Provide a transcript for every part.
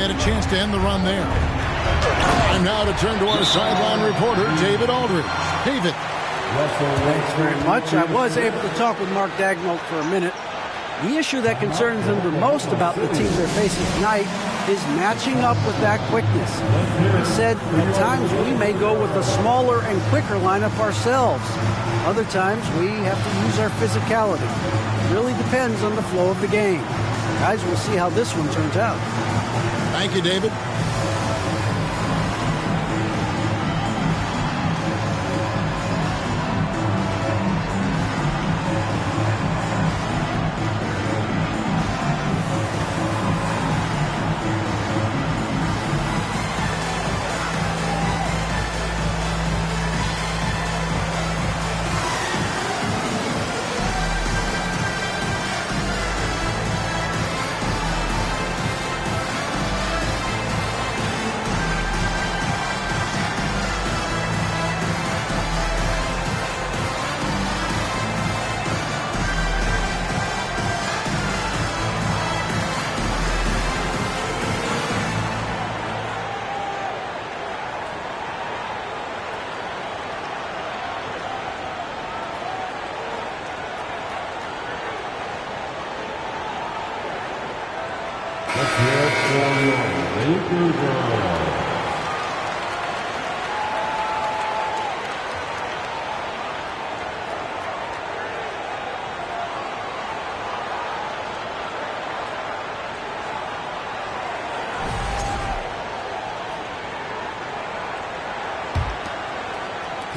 Had a chance to end the run there. Time now to turn to our sideline reporter, David Aldridge. David. Thanks very much. I was able to talk with Mark Dagnall for a minute. The issue that concerns him the most about the team they're facing tonight is matching up with that quickness. He said at times we may go with a smaller and quicker lineup ourselves. Other times we have to use our physicality. It really depends on the flow of the game. Guys, we'll see how this one turns out. Thank you, David.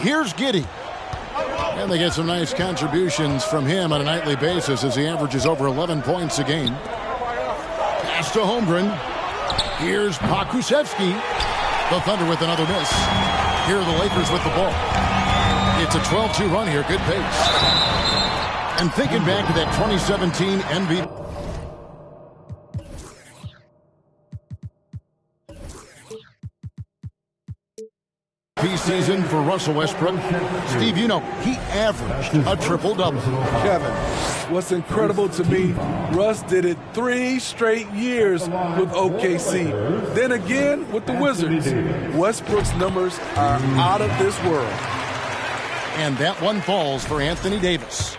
Here's Giddey. And they get some nice contributions from him on a nightly basis as he averages over 11 points a game. Pass to Holmgren. Here's Pokusevski. The Thunder with another miss. Here are the Lakers with the ball. It's a 12-2 run here. Good pace. And thinking back to that 2017 MVP. Season for Russell Westbrook. Steve, you know, he averaged a triple-double. Kevin, what's incredible to me, Russ did it 3 straight years with OKC. Then again with the Wizards. Westbrook's numbers are out of this world. And that one falls for Anthony Davis.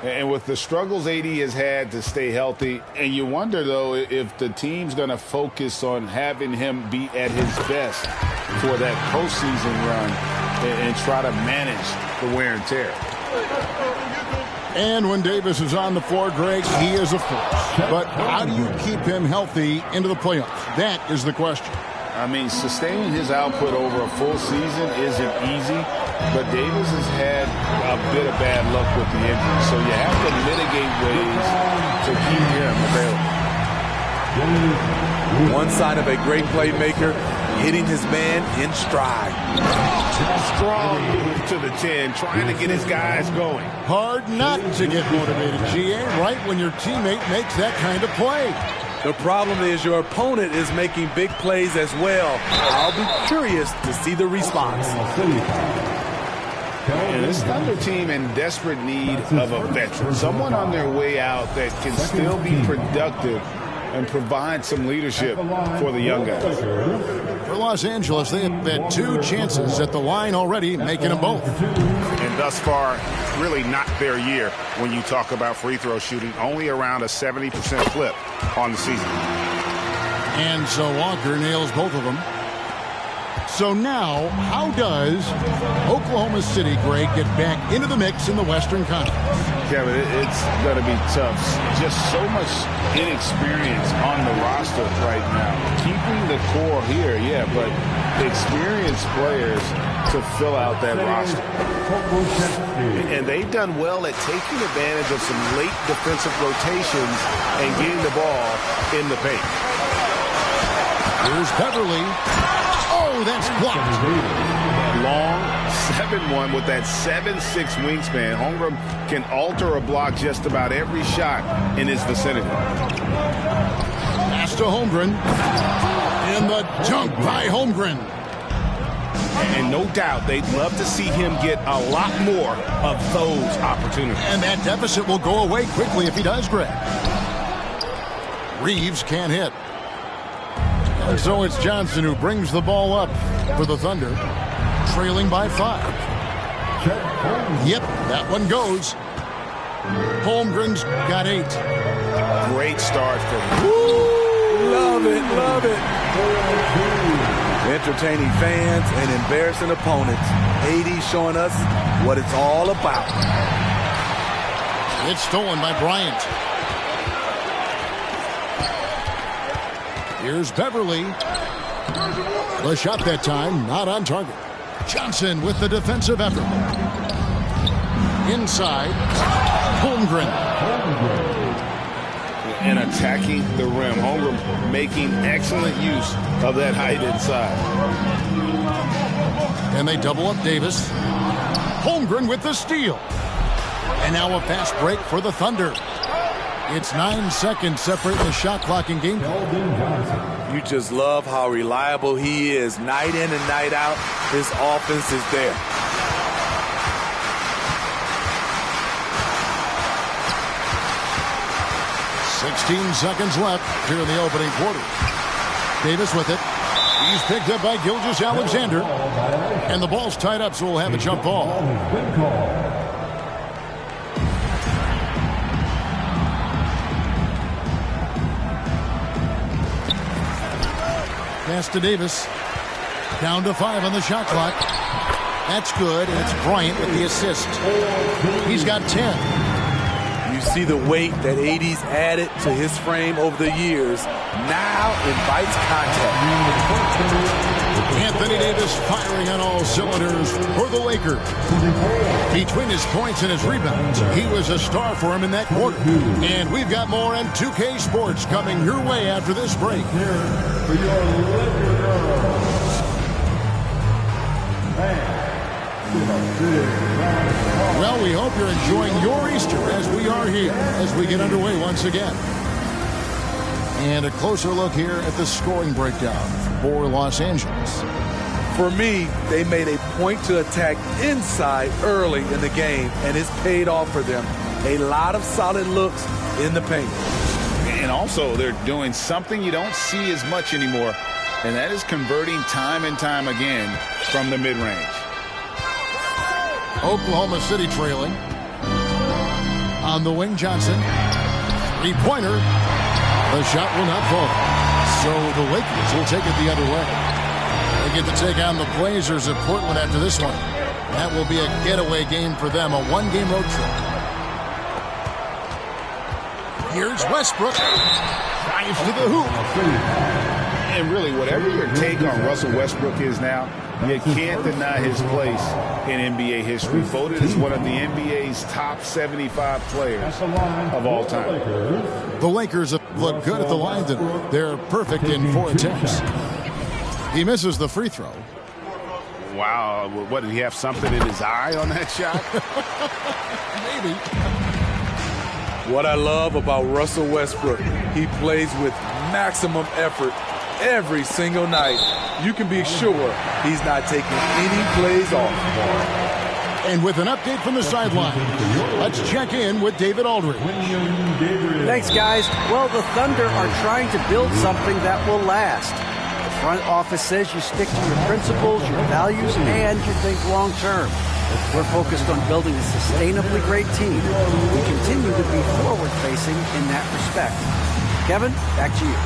And with the struggles AD has had to stay healthy, and you wonder, though, if the team's going to focus on having him be at his best for that postseason run and try to manage the wear and tear. And when Davis is on the floor, Greg, he is a force. But how do you keep him healthy into the playoffs? That is the question. I mean, sustaining his output over a full season isn't easy, but Davis has had a bit of bad luck with the injury, so you have to mitigate ways to keep him available. One sign of a great playmaker, hitting his man in stride. Strong move to the 10, trying to get his guys going. Hard not to get motivated, GA, right when your teammate makes that kind of play. The problem is your opponent is making big plays as well. I'll be curious to see the response. And this Thunder team in desperate need of a veteran, someone on their way out that can still be productive and provide some leadership for the young guys. For Los Angeles, they have had 2 chances at the line already, making them both. And thus far, really not their year when you talk about free throw shooting, only around a 70% clip on the season. And so Walker nails both of them. So now, how does Oklahoma City, Greg, get back into the mix in the Western Conference? Kevin, it's going to be tough. Just so much inexperience on the roster right now. Keeping the core here, yeah, but experienced players to fill out that roster. And they've done well at taking advantage of some late defensive rotations and getting the ball in the paint. Here's Beverly. Oh, that's blocked. Long 7-1 with that 7'6" wingspan. Holmgren can alter a block just about every shot in his vicinity. Pass to Holmgren. And the dunk by Holmgren. And no doubt they'd love to see him get a lot more of those opportunities. And that deficit will go away quickly if he does, Greg. Reeves can't hit. And so it's Johnson who brings the ball up for the Thunder, trailing by 5. Yep, that one goes. Holmgren's got 8. Great start for him. Woo! Love it, love it. Entertaining fans and embarrassing opponents. 80 showing us what it's all about. It's stolen by Bryant. Here's Beverly. The shot that time, not on target. Johnson with the defensive effort. Inside, Holmgren. And attacking the rim. Holmgren making excellent use of that height inside. And they double up Davis. Holmgren with the steal. And now a fast break for the Thunder. It's 9 seconds separating the shot clock and game. You just love how reliable he is. Night in and night out, his offense is there. "16 seconds left here in the opening quarter. Davis with it. He's picked up by Gilgeous-Alexander. And the ball's tied up, so we'll have a jump ball. Pass to Davis. Down to 5 on the shot clock. That's good, and it's Bryant with the assist. He's got 10. You see the weight that 80's added to his frame over the years. Now invites contact. Anthony Davis firing on all cylinders for the Lakers. Between his points and his rebounds, he was a star for him in that quarter. And we've got more on 2K Sports coming your way after this break. Well, we hope you're enjoying your Easter as we are here as we get underway once again. And a closer look here at the scoring breakdown for Los Angeles. For me, they made a point to attack inside early in the game, and it's paid off for them. A lot of solid looks in the paint. And also, they're doing something you don't see as much anymore, and that is converting time and time again from the mid-range. Oklahoma City trailing. On the wing, Johnson. Three-pointer. The shot will not fall. So the Lakers will take it the other way. They get to take on the Blazers at Portland after this one. That will be a getaway game for them, a one-game road trip. Here's Westbrook. Drives to the hoop. And really, whatever your take on Russell Westbrook is now, you can't deny his place in NBA history. Voted as one of the NBA's top 75 players of all time. The Lakers look good at the line. They're perfect in 4 attempts. He misses the free throw. Wow, what, did he have something in his eye on that shot? Maybe. What I love about Russell Westbrook, he plays with maximum effort every single night. You can be sure he's not taking any plays off. And with an update from the sideline, let's check in with David Aldridge. Thanks, guys. Well, the Thunder are trying to build something that will last. The front office says you stick to your principles, your values, and you think long term. We're focused on building a sustainably great team. We continue to be forward-facing in that respect. Kevin, back to you.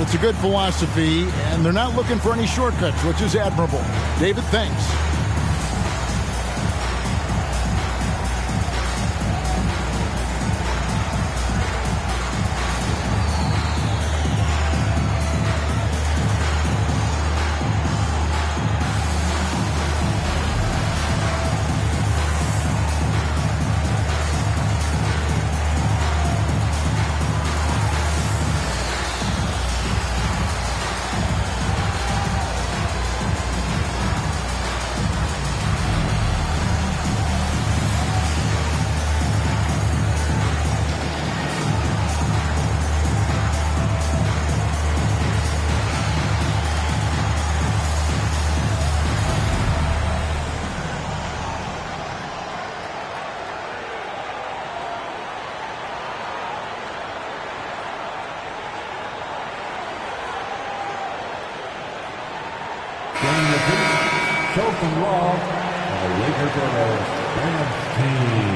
It's a good philosophy, and they're not looking for any shortcuts, which is admirable. David, thanks. choking loss of the Lakers and the Rams team.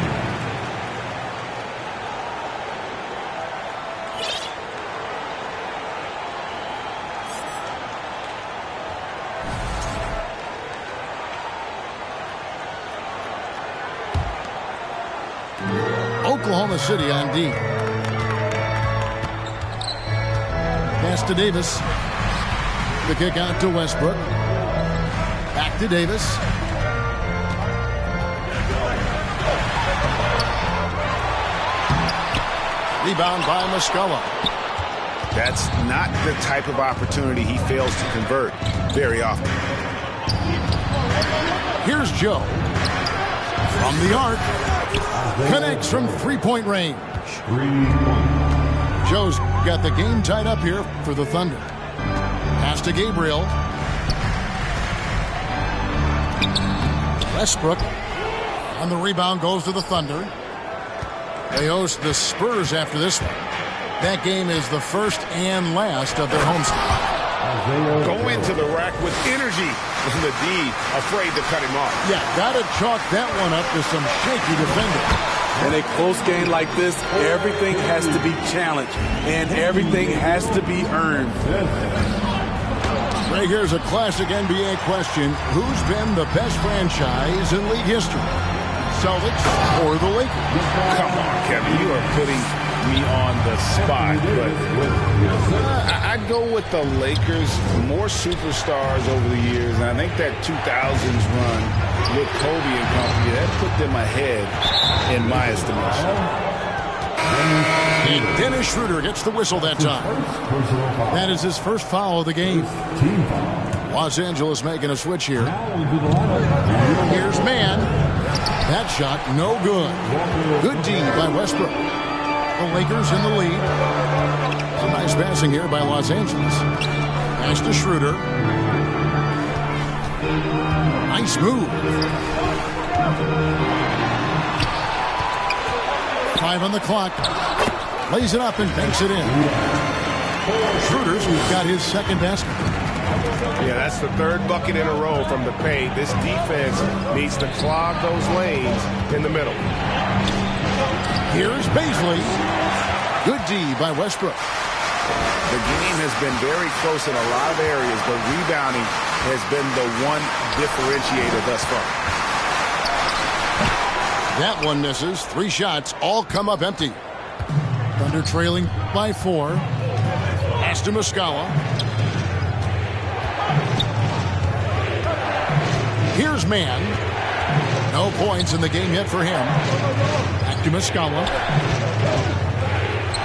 Oklahoma City on D. Pass to Davis. The kick out to Westbrook. Back to Davis. Rebound by Muscala. That's not the type of opportunity he fails to convert very often. Here's Joe. From the arc. Connects from three-point range. Joe's got the game tied up here for the Thunder. Pass to Gabriel. Westbrook on the rebound goes to the Thunder. They host the Spurs after this one. That game is the first and last of their homestand. Go into the rack with energy, and the D afraid to cut him off. Yeah, gotta chalk that one up to some shaky defending. In a close game like this, everything has to be challenged, and everything has to be earned. Right here's a classic NBA question. Who's been the best franchise in league history? Celtics or the Lakers? Come on, Kevin. You are putting me on the spot. But I'd go with the Lakers. More superstars over the years. And I think that 2000s run with Kobe and company, that put them ahead in my estimation. And Dennis Schroeder gets the whistle that time. That is his first foul of the game. Los Angeles making a switch here. Here's man. That shot, no good. Good D by Westbrook. The Lakers in the lead. Some nice passing here by Los Angeles. Pass to Schroeder. Nice move. 5 on the clock. Lays it up and banks it in. Schroeder's got his second basket. Yeah, that's the third bucket in a row from the paint. This defense needs to clog those lanes in the middle. Here's Baisley. Good D by Westbrook. The game has been very close in a lot of areas, but rebounding has been the one differentiator thus far. That one misses. 3 shots, all come up empty. Thunder trailing by 4. Pass to Muscala. Here's man. No points in the game yet for him. Back to Muscala.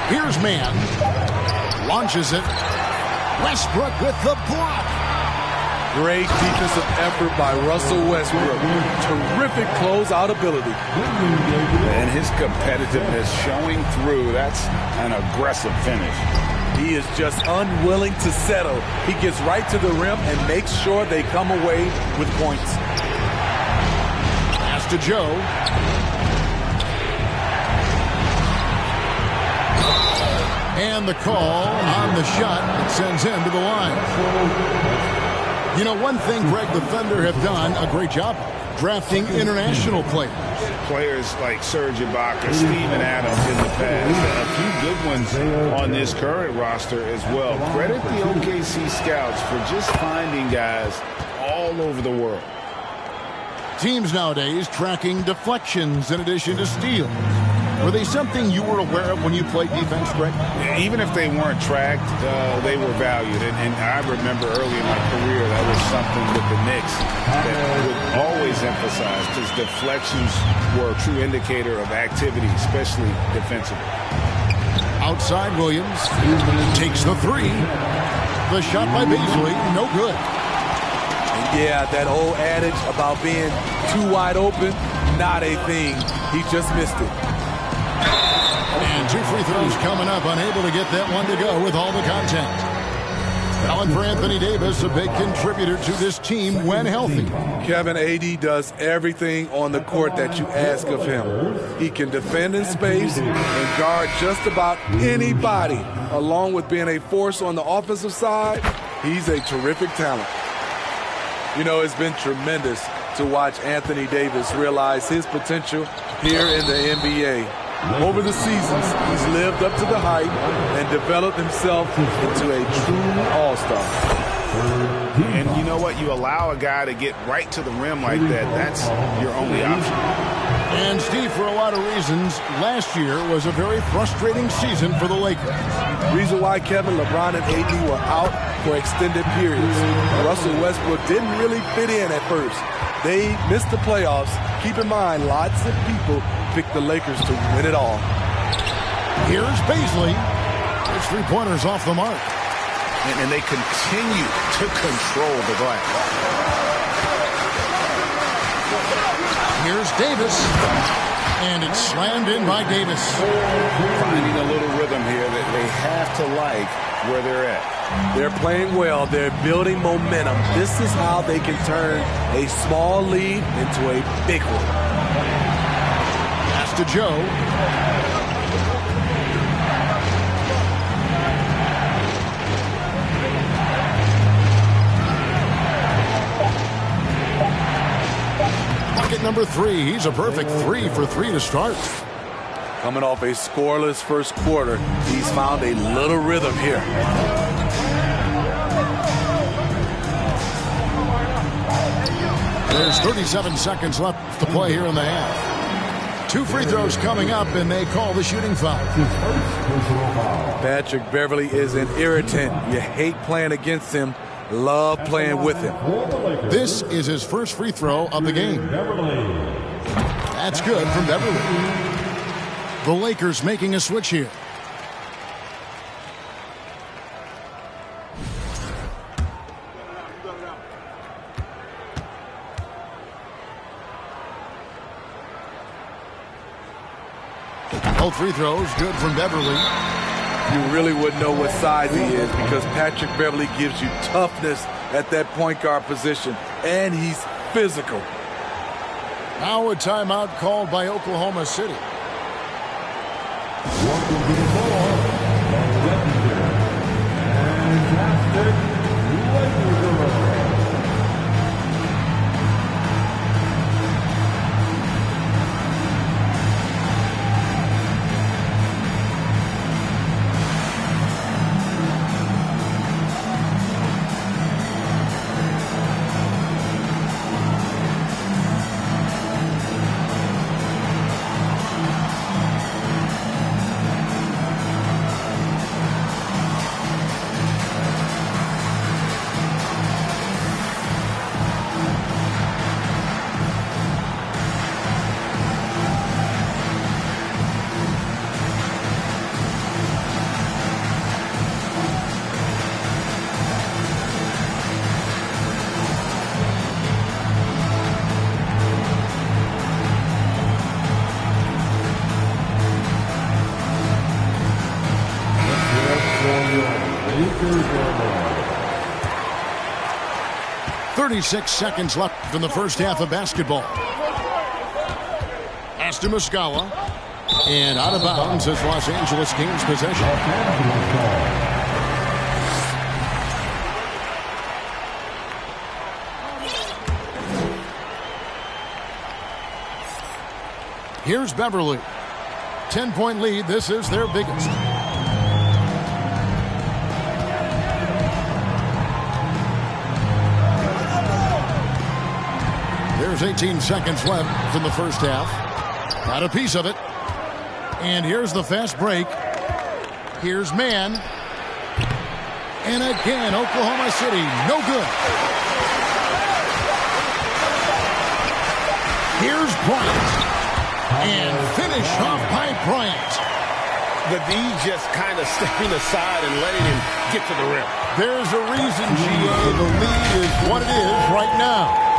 Here's man. Launches it. Westbrook with the block. Great defensive effort by Russell Westbrook. Terrific closeout ability. And his competitiveness showing through. That's an aggressive finish. He is just unwilling to settle. He gets right to the rim and makes sure they come away with points. Pass to Joe. And the call on the shot that sends him to the line. You know, one thing, Greg, the Thunder have done a great job drafting international players. Players like Serge Ibaka, Steven Adams in the past. A few good ones on this current roster as well. Credit the OKC scouts for just finding guys all over the world. Teams nowadays tracking deflections in addition to steals. Were they something you were aware of when you played defense, Greg? Even if they weren't tracked, they were valued. And I remember early in my career, that was something with the Knicks that would always emphasize, because deflections were a true indicator of activity, especially defensively. Outside Williams takes the 3. The shot by Baisley, no good. Yeah, that old adage about being too wide open, not a thing. He just missed it. And 2 free throws coming up, unable to get that one to go with all the contact. Allen for Anthony Davis, a big contributor to this team when healthy. Kevin, AD does everything on the court that you ask of him. He can defend in space and guard just about anybody. Along with being a force on the offensive side, he's a terrific talent. You know, it's been tremendous to watch Anthony Davis realize his potential here in the NBA. Over the seasons, he's lived up to the hype and developed himself into a true all-star. And you know what? You allow a guy to get right to the rim like that, that's your only option. And, Steve, for a lot of reasons, last year was a very frustrating season for the Lakers. Reason why Kevin, LeBron, and AD were out for extended periods. Russell Westbrook didn't really fit in at first. They missed the playoffs. Keep in mind, lots of people picked the Lakers to win it all. Here's Beasley. His three-pointers off the mark. And they continue to control the glass. Here's Davis. And it's slammed in by Davis. Finding a little rhythm here that they have to like where they're at. They're playing well. They're building momentum. This is how they can turn a small lead into a big one. Pass to Joe. Bucket number 3. He's a perfect 3 for 3 to start. Coming off a scoreless first quarter, he's found a little rhythm here. There's 37 seconds left to play here in the half. 2 free throws coming up, and they call the shooting foul. Patrick Beverley is an irritant. You hate playing against him, love playing with him. This is his first free throw of the game. That's good from Beverley. The Lakers making a switch here. Both free throws good from Beverley. You really wouldn't know what size he is because Patrick Beverley gives you toughness at that point guard position, and he's physical. Now a timeout called by Oklahoma City. Welcome to the ball, the legendary fantastic Lakers. Lakers are on. 36 seconds left in the first half of basketball. Pass to Muscala. And out of bounds as Los Angeles gains possession. Here's Beverly. 10-point lead. This is their biggest. There's 18 seconds left in the first half. Got a piece of it. And here's the fast break. Here's Mann. And again, Oklahoma City, no good. Here's Bryant. And finish off by Bryant. The D just kind of stepping aside and letting him get to the rim. There's a reason, GA, the lead is what it is right now.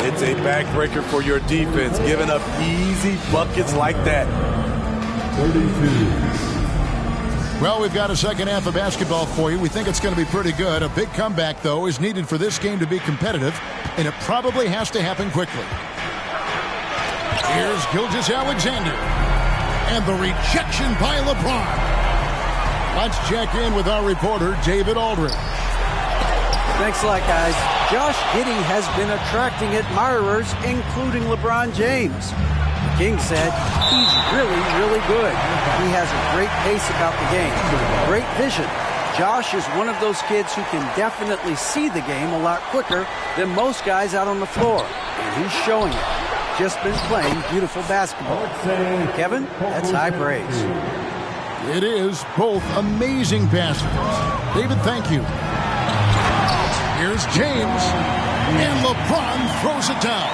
It's a backbreaker for your defense, giving up easy buckets like that. 32. Well, we've got a second half of basketball for you. We think it's going to be pretty good. A big comeback, though, is needed for this game to be competitive, and it probably has to happen quickly. Here's Gilgeous-Alexander. And the rejection by LeBron. Let's check in with our reporter, David Aldridge. Thanks a lot, guys. Josh Giddey has been attracting admirers, including LeBron James. The King said he's really, really good. He has a great pace about the game, great vision. Josh is one of those kids who can definitely see the game a lot quicker than most guys out on the floor. And he's showing it. Just been playing beautiful basketball. Kevin, that's high praise. It is both amazing passes. David, thank you. Here's James, and LeBron throws it down.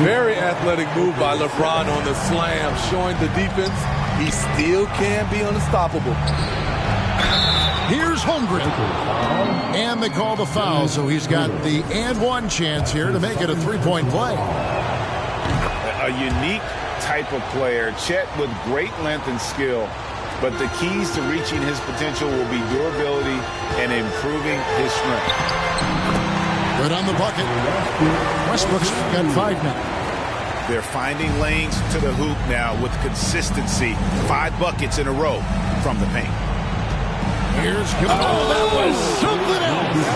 Very athletic move by LeBron on the slam, showing the defense he still can be unstoppable. Here's Holmgren. And they call the foul, so he's got the and one chance here to make it a three-point play. A unique type of player. Chet with great length and skill. But the keys to reaching his potential will be durability and improving his strength. Good on the bucket. Westbrook's got 5 now. They're finding lanes to the hoop now with consistency. 5 buckets in a row from the paint. Here's good. Oh, that was something else.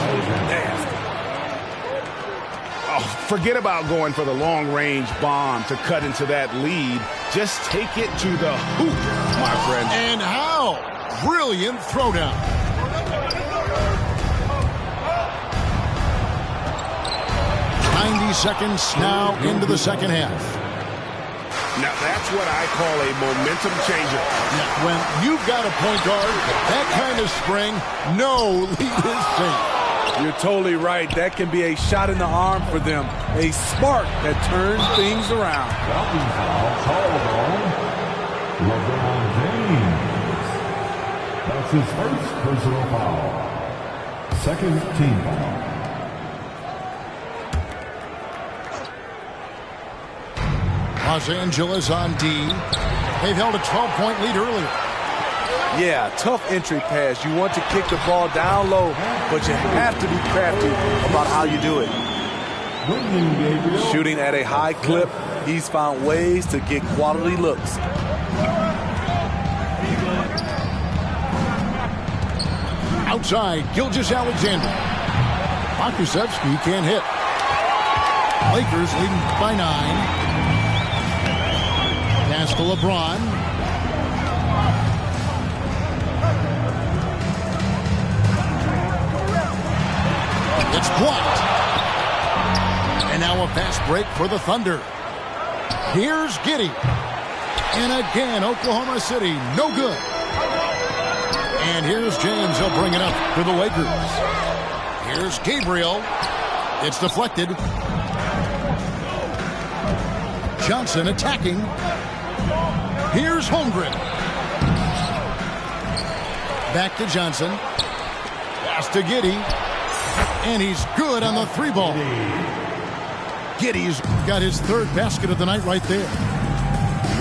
Oh, forget about going for the long-range bomb to cut into that lead. Just take it to the hoop, my friend. And how? Brilliant throwdown. Seconds now into the second half. Now that's what I call a momentum changer. Yeah, when you've got a point guard, that kind of spring, no lead is safe. You're totally right. That can be a shot in the arm for them. A spark that turns things around. LeBron James. That's his first personal foul. Second team foul. Los Angeles on D. They've held a 12-point lead earlier. Yeah, tough entry pass. You want to kick the ball down low, but you have to be crafty about how you do it. Shooting at a high clip, he's found ways to get quality looks. Outside, Gilgeous-Alexander. Makusevsky can't hit. Lakers leading by 9. Pass to LeBron. It's blocked. And now a fast break for the Thunder. Here's Giddey. And again, Oklahoma City, no good. And here's James. He'll bring it up for the Lakers. Here's Gabriel. It's deflected. Johnson attacking. Here's Holmgren. Back to Johnson. Pass to Giddey. And he's good on the 3-ball. Giddey's got his 3rd basket of the night right there.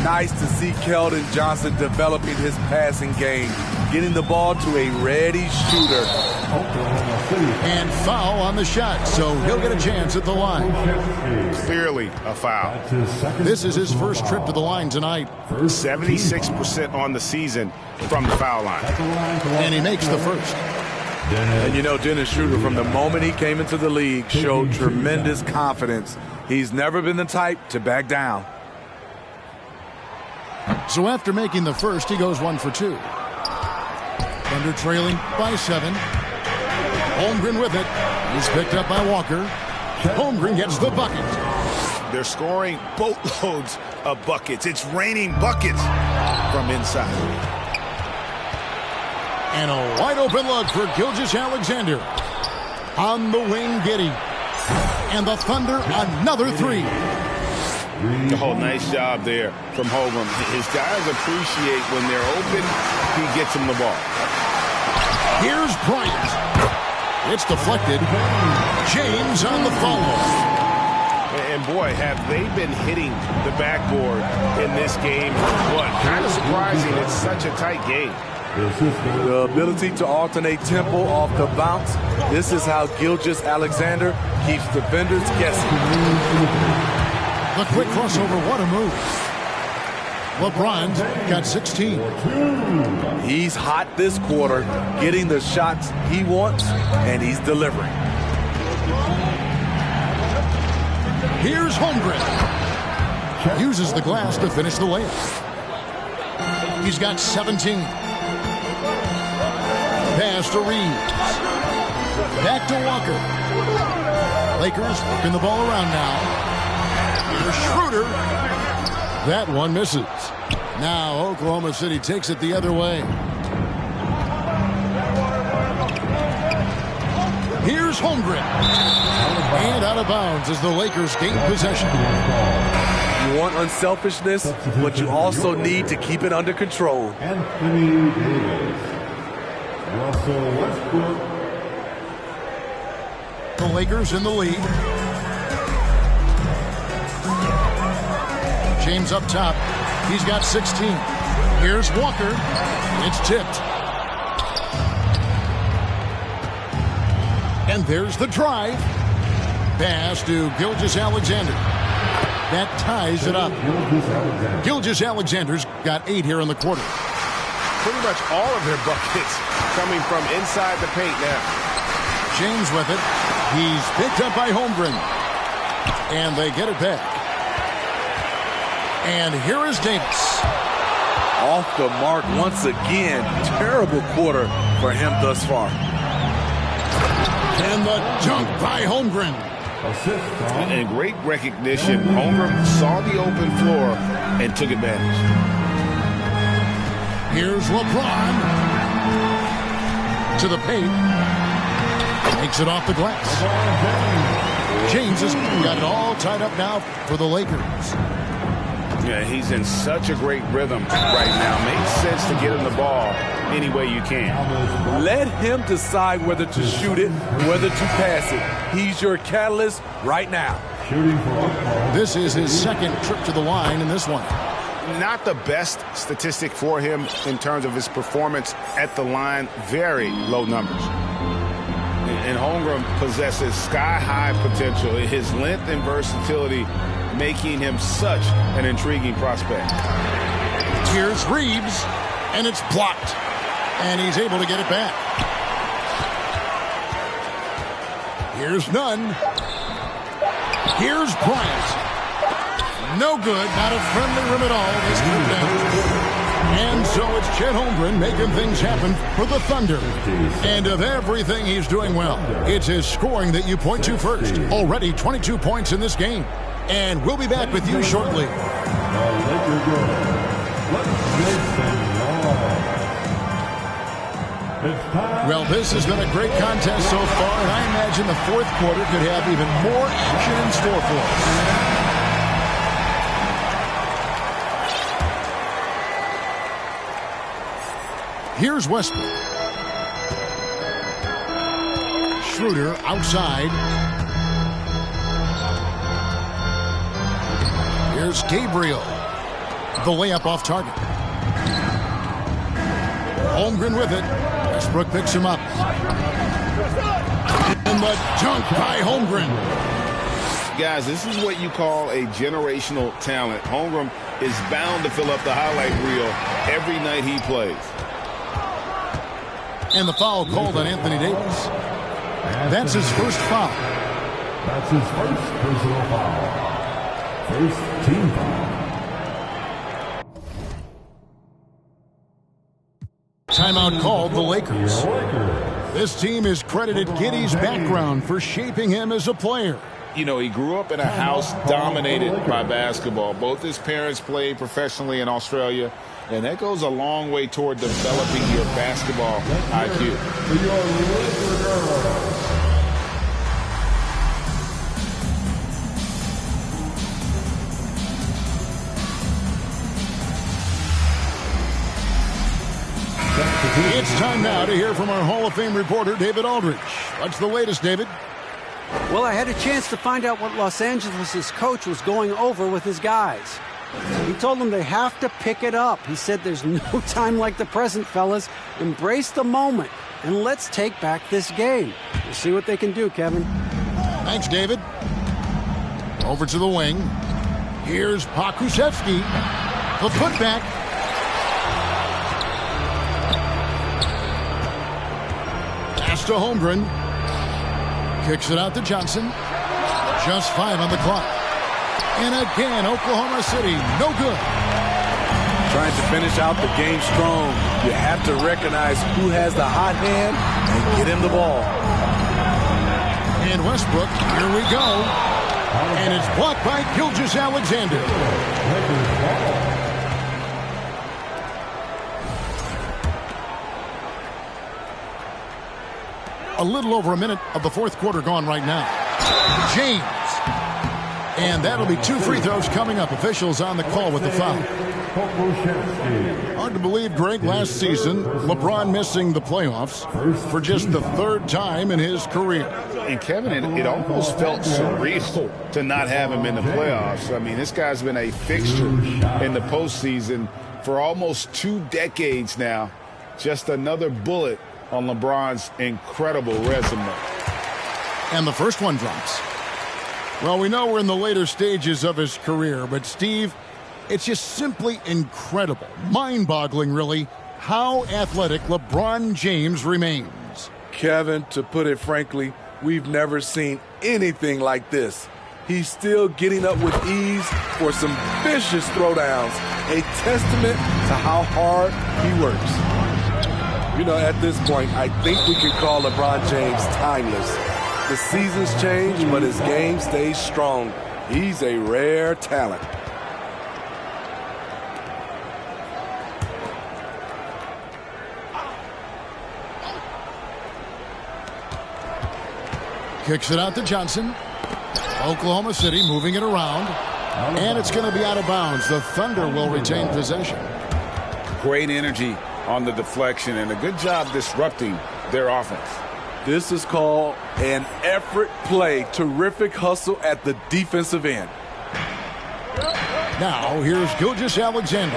Nice to see Keldon Johnson developing his passing game, getting the ball to a ready shooter. And foul on the shot, so he'll get a chance at the line. Clearly a foul. This is his first trip to the line tonight. 76% on the season from the foul line. And he makes the first. And you know, Dennis Schroeder, from the moment he came into the league, showed tremendous confidence. He's never been the type to back down. So after making the first, he goes 1 for 2. Thunder trailing by 7. Holmgren with it. He's picked up by Walker. Holmgren gets the bucket. They're scoring boatloads of buckets. It's raining buckets from inside. And a wide open look for Gilgeous-Alexander. On the wing, Giddey. And the Thunder, another 3. Oh, nice job there from Holmgren. His guys appreciate when they're open, he gets them the ball. Here's Bryant. It's deflected. James on the follow. And boy, have they been hitting the backboard in this game. What? Kind of surprising. It's such a tight game. The ability to alternate tempo off the bounce. This is how Gilgeous-Alexander keeps defenders guessing. The quick crossover, what a move. LeBron's got 16. He's hot this quarter, getting the shots he wants, and he's delivering. Here's Holmgren. Uses the glass to finish the layup. He's got 17. Pass to Reeves. Back to Walker. Lakers working the ball around now. Here's Schroeder. That one misses. Now Oklahoma City takes it the other way. Here's Holmgren. And out of bounds as the Lakers gain possession. You want unselfishness, but you also need to keep it under control. Anthony Davis. Russell Westbrook. The Lakers in the lead. James up top. He's got 16. Here's Walker. It's tipped. And there's the drive. Pass to Gilgeous-Alexander. That ties it up. Gilgeous-Alexander's got 8 here in the quarter. Pretty much all of their buckets coming from inside the paint now. James with it. He's picked up by Holmgren. And they get it back. And here is Davis. Off the mark once again. Terrible quarter for him thus far. And the dunk by Holmgren. And great recognition. Holmgren saw the open floor and took advantage. Here's LeBron. To the paint. Takes it off the glass. James has got it all tied up now for the Lakers. Yeah, he's in such a great rhythm right now. Makes sense to get him the ball any way you can. Let him decide whether to shoot it, whether to pass it. He's your catalyst right now. This is his second trip to the line in this one. Not the best statistic for him in terms of his performance at the line. Very low numbers. And Holmgren possesses sky-high potential. His length and versatility making him such an intriguing prospect. Here's Reeves, and it's blocked. And he's able to get it back. Here's Nunn. Here's Bryant. No good, not a friendly rim at all. This trip down. And so it's Chet Holmgren making things happen for the Thunder. And of everything he's doing well, it's his scoring that you point to first. Already 22 points in this game. And we'll be back with you shortly. Well, this has been a great contest so far, and I imagine the fourth quarter could have even more action in store for us. Here's Westbrook. Schroeder outside. Here's Gabriel. The layup off target. Holmgren with it. Westbrook picks him up. And the dunk by Holmgren. Guys, this is what you call a generational talent. Holmgren is bound to fill up the highlight reel every night he plays. And the foul called on Anthony Davis. That's his first foul. That's his first personal foul. First team foul. Timeout called the Lakers. This team has credited Giddey's background for shaping him as a player. You know, he grew up in a house dominated by basketball. Both his parents played professionally in Australia, and that goes a long way toward developing your basketball IQ. It's time now to hear from our Hall of Fame reporter, David Aldridge. What's the latest, David? Well, I had a chance to find out what Los Angeles' coach was going over with his guys. He told them they have to pick it up. He said there's no time like the present, fellas. Embrace the moment, and let's take back this game. We'll see what they can do, Kevin. Thanks, David. Over to the wing. Here's Pokusevski. The putback. Pass to Holmgren. Kicks it out to Johnson. Just 5 on the clock. And again, Oklahoma City, no good. Trying to finish out the game strong. You have to recognize who has the hot hand and get him the ball. And Westbrook, here we go. And it's blocked by Gilgeous-Alexander. A little over a minute of the fourth quarter gone right now. James. And that'll be 2 free throws coming up. Officials on the call with the foul. Hard to believe, Greg, last season, LeBron missing the playoffs for just the 3rd time in his career. And Kevin, it almost felt surreal to not have him in the playoffs. I mean, this guy's been a fixture in the postseason for almost 2 decades now. Just another bullet on LeBron's incredible resume. And the first one drops. Well, we know we're in the later stages of his career, but Steve, it's just simply incredible, mind-boggling really, how athletic LeBron James remains. Kevin, to put it frankly, we've never seen anything like this. He's still getting up with ease for some vicious throwdowns, a testament to how hard he works. You know, at this point, I think we can call LeBron James timeless. The seasons change, but his game stays strong. He's a rare talent. Kicks it out to Johnson. Oklahoma City moving it around. And it's going to be out of bounds. The Thunder will retain possession. Great energy on the deflection and a good job disrupting their offense. This is called an effort play. Terrific hustle at the defensive end. Now, here's Gilgeous-Alexander.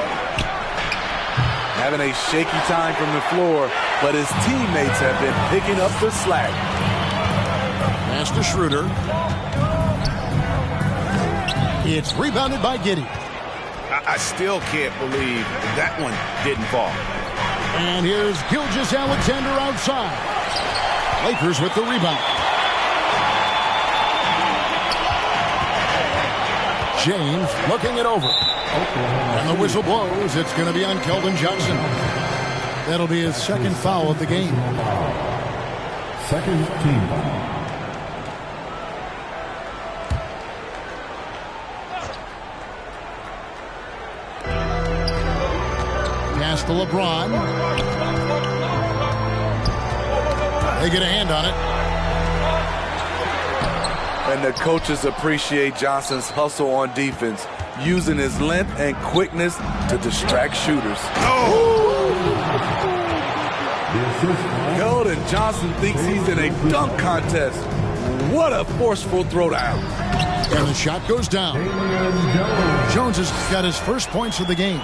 Having a shaky time from the floor, but his teammates have been picking up the slack. Pass to Schroeder. It's rebounded by Giddey. I still can't believe that one didn't fall. And here's Gilgeous-Alexander outside. Lakers with the rebound. James looking it over. And the whistle blows. It's going to be on Keldon Johnson. That'll be his 2nd foul of the game. 2nd team foul. Pass to LeBron. They get a hand on it. And the coaches appreciate Johnson's hustle on defense, using his length and quickness to distract shooters. Keldon Johnson thinks he's in a dunk contest. What a forceful throwdown. And the shot goes down. Jones has got his first points of the game.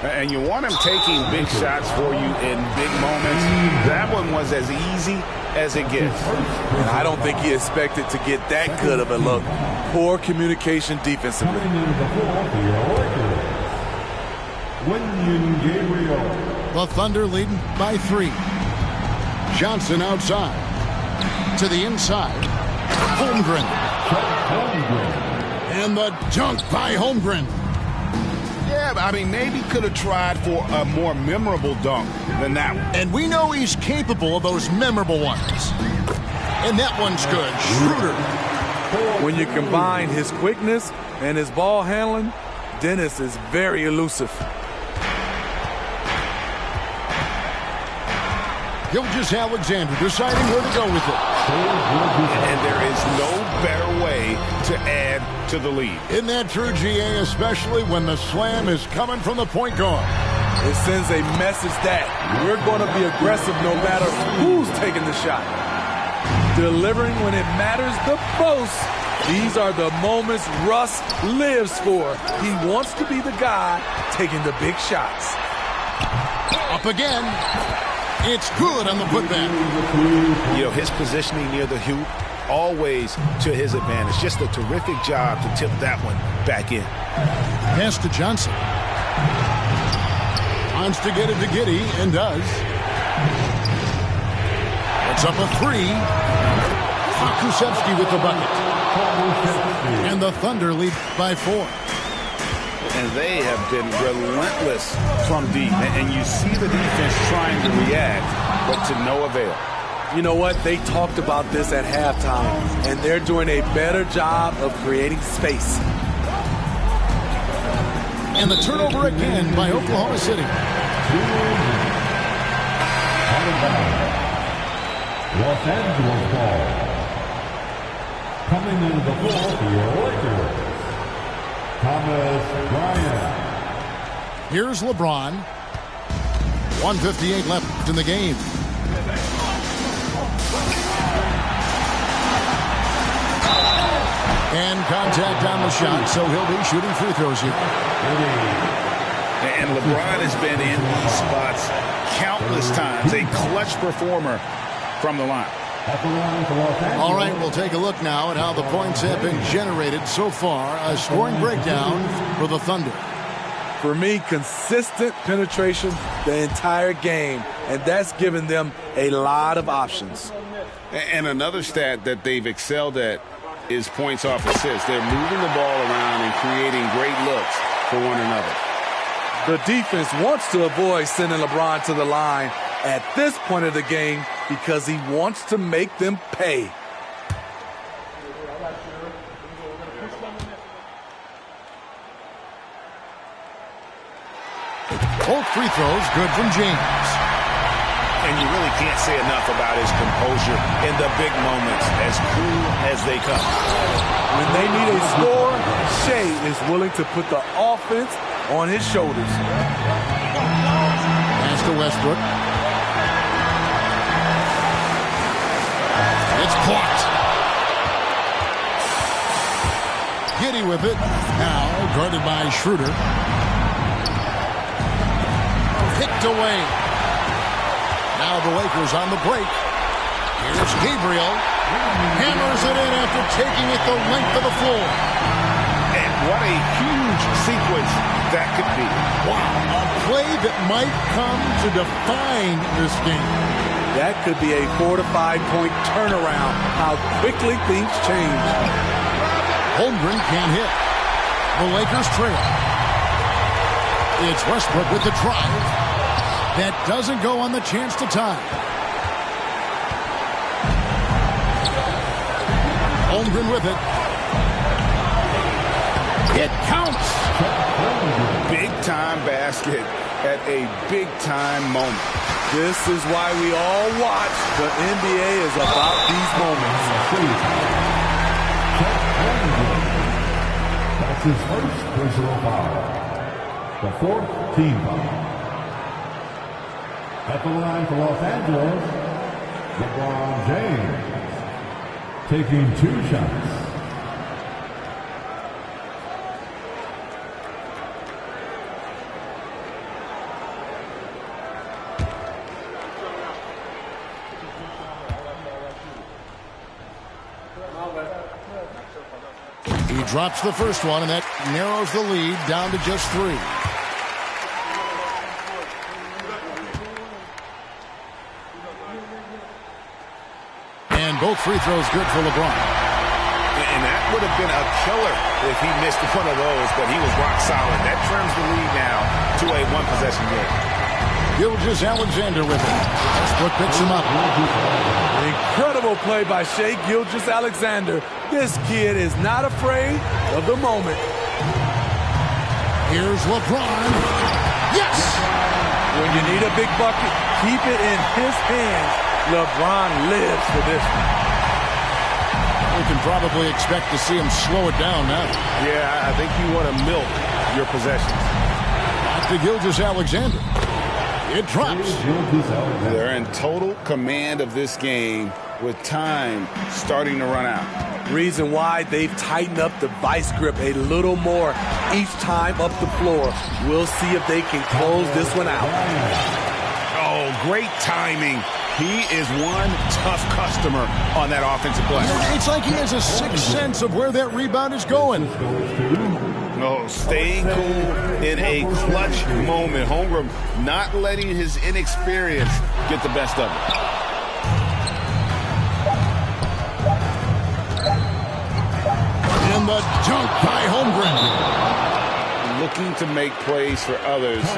And you want him taking big shots for you in big moments. That one was as easy as it gets. And I don't think he expected to get that good of a look. Poor communication defensively. The Thunder leading by 3. Johnson outside. To the inside. Holmgren. And the dunk by Holmgren. Yeah, I mean, maybe could have tried for a more memorable dunk than that one. And we know he's capable of those memorable ones. And that one's good. Schroeder. When you combine his quickness and his ball handling, Dennis is very elusive. Gilgeous-Alexander deciding where to go with it. And there is no better way to add to the lead. Isn't that true, GA, especially when the slam is coming from the point guard? It sends a message that we're going to be aggressive no matter who's taking the shot. Delivering when it matters the most. These are the moments Russ lives for. He wants to be the guy taking the big shots. Up again. It's good on the putback. You know, his positioning near the hoop, always to his advantage. Just a terrific job to tip that one back in. Pass to Johnson. Wants to get it to Giddey, and does. It's up a 3. Kusevsky with the bucket. And the Thunder lead by 4. And they have been relentless from deep. And you see the defense trying to react, but to no avail. You know what? They talked about this at halftime, and they're doing a better job of creating space. And the turnover again by Oklahoma City. Los Angeles ball. Coming into the floor for your Lakers, Thomas Bryant. Here's LeBron. 1:58 left in the game. And contact on the shot, so he'll be shooting free throws here. And LeBron has been in these spots countless times. A clutch performer from the line. All right, we'll take a look now at how the points have been generated so far. A scoring breakdown for the Thunder. For me, consistent penetration the entire game, and that's given them a lot of options. And another stat that they've excelled at is points off assists. They're moving the ball around and creating great looks for one another. The defense wants to avoid sending LeBron to the line at this point of the game because he wants to make them pay. Both free throws good from James. And you really can't say enough about his composure in the big moments, as cool as they come. When they need a score, Shea is willing to put the offense on his shoulders. Pass to Westbrook. It's blocked. Giddey with it. Now guarded by Schroeder. Picked away. Now the Lakers on the break. Here's Gabriel. Hammers it in after taking it the length of the floor. And what a huge sequence that could be. Wow, a play that might come to define this game. That could be a 4 to 5 point turnaround. How quickly things change. Holmgren can't hit. The Lakers trail. It's Westbrook with the drive. That doesn't go on the chance to tie. Holmgren with it. It counts. Big-time basket at a big-time moment. This is why we all watch. The NBA is about these moments. That's his first personal foul. The 4th team foul. At the line for Los Angeles, LeBron James, taking 2 shots. He drops the first one, and that narrows the lead down to just 3. And both free throws good for LeBron. And that would have been a killer if he missed one of those, but he was rock solid. That trims the lead now to a 1-possession game. Gilgeous-Alexander with it. Westbrook picks him up. Incredible play by Shai Gilgeous-Alexander. This kid is not afraid of the moment. Here's LeBron. Yes! When you need a big bucket, keep it in his hands. LeBron lives for this one. We can probably expect to see him slow it down now. Yeah, I think you want to milk your possessions. Back to Gilgeous-Alexander. It drops. They're in total command of this game with time starting to run out. Reason why they've tightened up the vice grip a little more each time up the floor. We'll see if they can close this one out. Oh, great timing. He is one tough customer on that offensive play. It's like he has a sixth sense of where that rebound is going. No, staying cool in a clutch moment. Holmgren not letting his inexperience get the best of him. And the dunk by Holmgren. Looking to make plays for others. We've